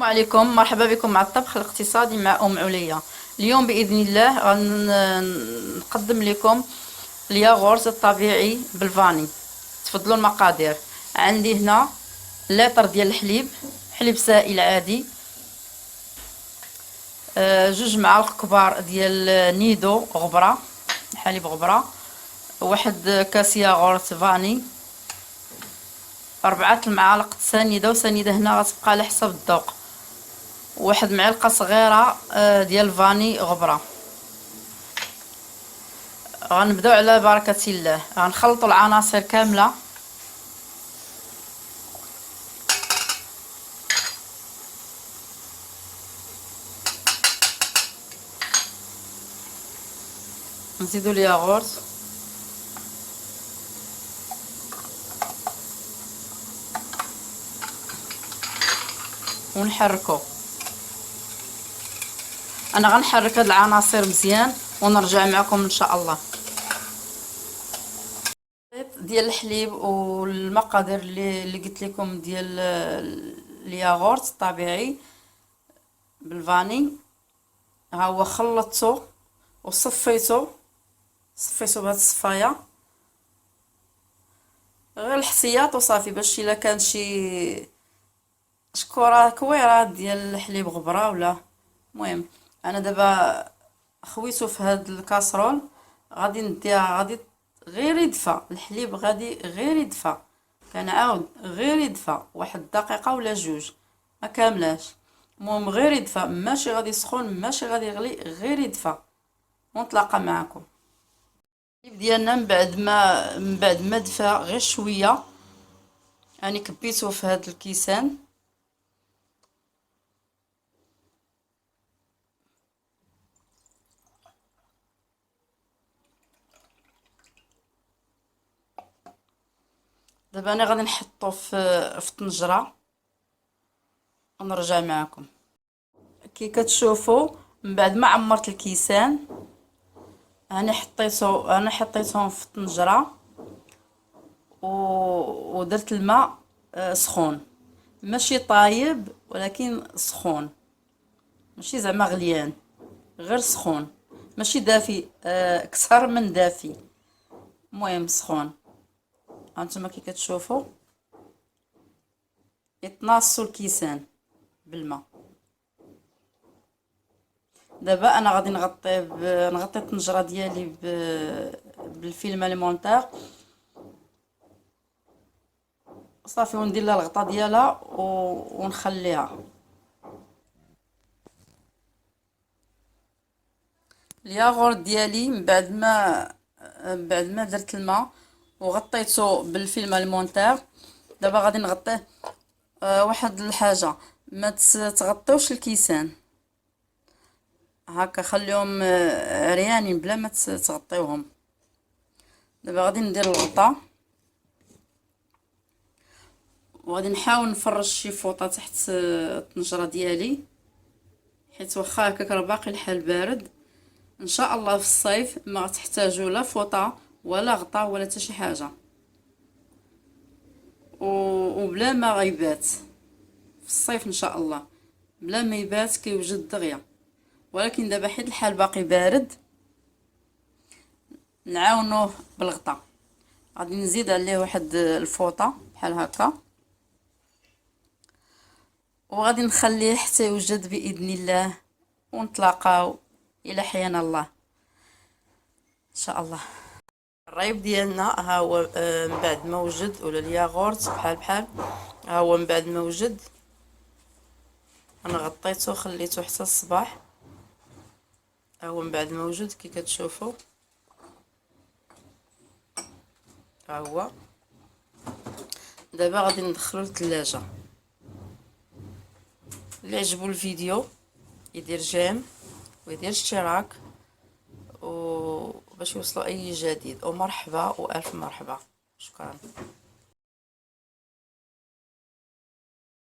عليكم، مرحبا بكم مع الطبخ الاقتصادي مع عليا. اليوم باذن الله غنقدم لكم الياغورت الطبيعي بالفاني. تفضلوا المقادير. عندي هنا لتر ديال الحليب، حليب سائل عادي، جوج معالق كبار ديال نيدو غبره، حليب غبره، واحد كاس ياغورت فاني، 4 المعالق سنيده، وسنيده هنا غتبقى على حسب الذوق، واحد معلقه صغيره ديال فاني غبره. غنبداو على بركه الله. غنخلطوا العناصر كامله. نزيدوا الياغورت ونحركو. انا غنحرك هاد العناصر مزيان ونرجع معكم ان شاء الله. ديال الحليب والمقادير اللي قلت لكم ديال الياغورت الطبيعي بالفاني، ها هو خلطته وصفيته بهاد الصفايه، غير الحصيات وصافي، باش الا كان شي كويرات ديال الحليب غبره ولا. المهم انا دابا خويته في هاد الكاسرول، غادي نديها، غادي غير يدفى الحليب، غادي غير يدفى، كنعاود غير يدفى واحد دقيقه ولا جوج، ما كاملاش. المهم غير يدفى، ماشي غادي يسخن ماشي غادي يغلي، غير يدفى ونتلاقى معكم. الحليب ديالنا من بعد ما دفى غير شويه، يعني كبيته في هاد الكيسان. دابا انا غادي نحطو في الطنجره ونرجع معكم. كي كتشوفوا من بعد ما عمرت الكيسان، انا حطيتهم في الطنجره ودرت الماء سخون، ماشي طايب ولكن سخون، ماشي زعما غليان، غير سخون، ماشي دافي اكثر من دافي، المهم سخون. هانتوما كي كتشوفوا يتناصوا الكيسان بالماء. دابا انا غادي نغطي الطنجره ديالي بالفيلم اليمونتير صافي، وندير لها الغطا ديالها ونخليها. الياغورت ديالي من بعد ما درت الماء وغطيته بالفيلم اليمونتير، دابا غادي نغطيه. واحد الحاجه، ما تغطيوش الكيسان هكا، خليهم عريانين بلا ما تغطيوهم. دابا غادي ندير الغطا وغادي نحاول نفرش شي فوطه تحت الطنجره ديالي، حيت واخا هكاك راه باقي الحال بارد. ان شاء الله في الصيف ما غتحتاجوا لا فوطه ولا غطا ولا حتى شي حاجه، وبلا ما غيبات في الصيف ان شاء الله، بلا ما يبات كيوجد دغيا. ولكن دابا حيت الحال باقي بارد نعاونوه بالغطا. غادي نزيد عليه واحد الفوطه بحال هكا، وغادي نخليه حتى يوجد باذن الله، ونتلاقاو الى حيانا الله ان شاء الله. الريب ديالنا ها هو من بعد ما وجد، ولا الياغورت بحال ها هو من بعد ما وجد. انا غطيته خليته حتى الصباح، ها هو من بعد ما وجد كي كتشوفوا. ها هو دابا غادي ندخلو للثلاجه. اللي عجبو الفيديو يدير جيم ويدير اشتراك وباش يوصلوا اي جديد، ومرحبا والف مرحبا. شكرا.